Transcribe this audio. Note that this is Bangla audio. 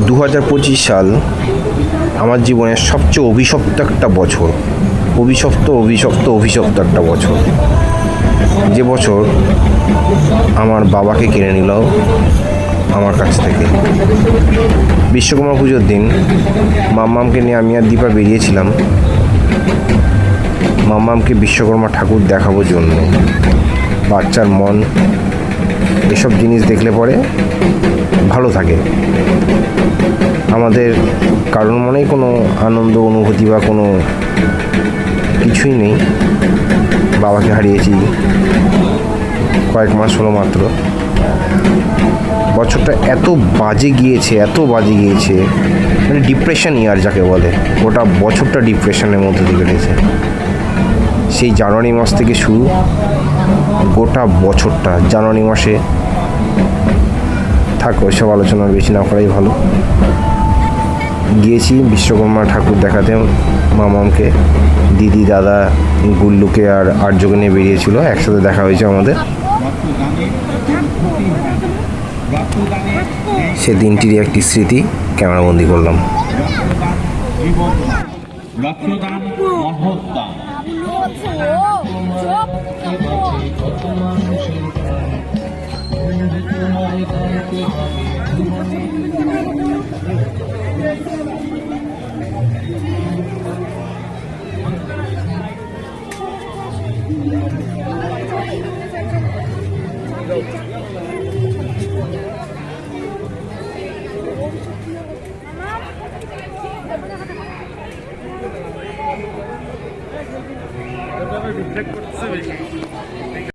2025 সাল আমার জীবনের সবচেয়ে অভিশপ্ত একটা বছর। অভিশপ্ত একটা বছর। যে বছর আমার বাবাকে কেড়ে নিল আমার কাছ থেকে। বিশ্বকর্মা পুজোর দিন মাম্মামকে নিয়ে আমি আর দীপা বেরিয়েছিলাম মাম্মামকে বিশ্বকর্মা ঠাকুর দেখানোর জন্য। বাচ্চার মন এসব জিনিস দেখলে পরে ভালো থাকে। আমাদের কারোর মনেই কোনো আনন্দ অনুভূতি বা কোনো কিছুই নেই। বাবাকে হারিয়েছি কয়েক মাস হলো মাত্র। বছরটা এত বাজে গিয়েছে মানে ডিপ্রেশন ইয়ার যাকে বলে, গোটা বছরটা ডিপ্রেশনের মধ্যে দিয়ে কেটেছে। সেই জানুয়ারি মাস থেকে শুরু, গোটা বছরটা জানুয়ারি মাসে থাকো, এসব আলোচনা বেশি না করাই ভালো। গিয়েছি বিশ্বকর্মা ঠাকুর দেখাতে মামামকে, দিদি দাদা গুল্লুকে আর আর্যকে নিয়ে বেরিয়েছিল, একসাথে দেখা হয়েছে আমাদের। সে দিনটিরই একটি স্মৃতি ক্যামেরাবন্দি করলাম। Go.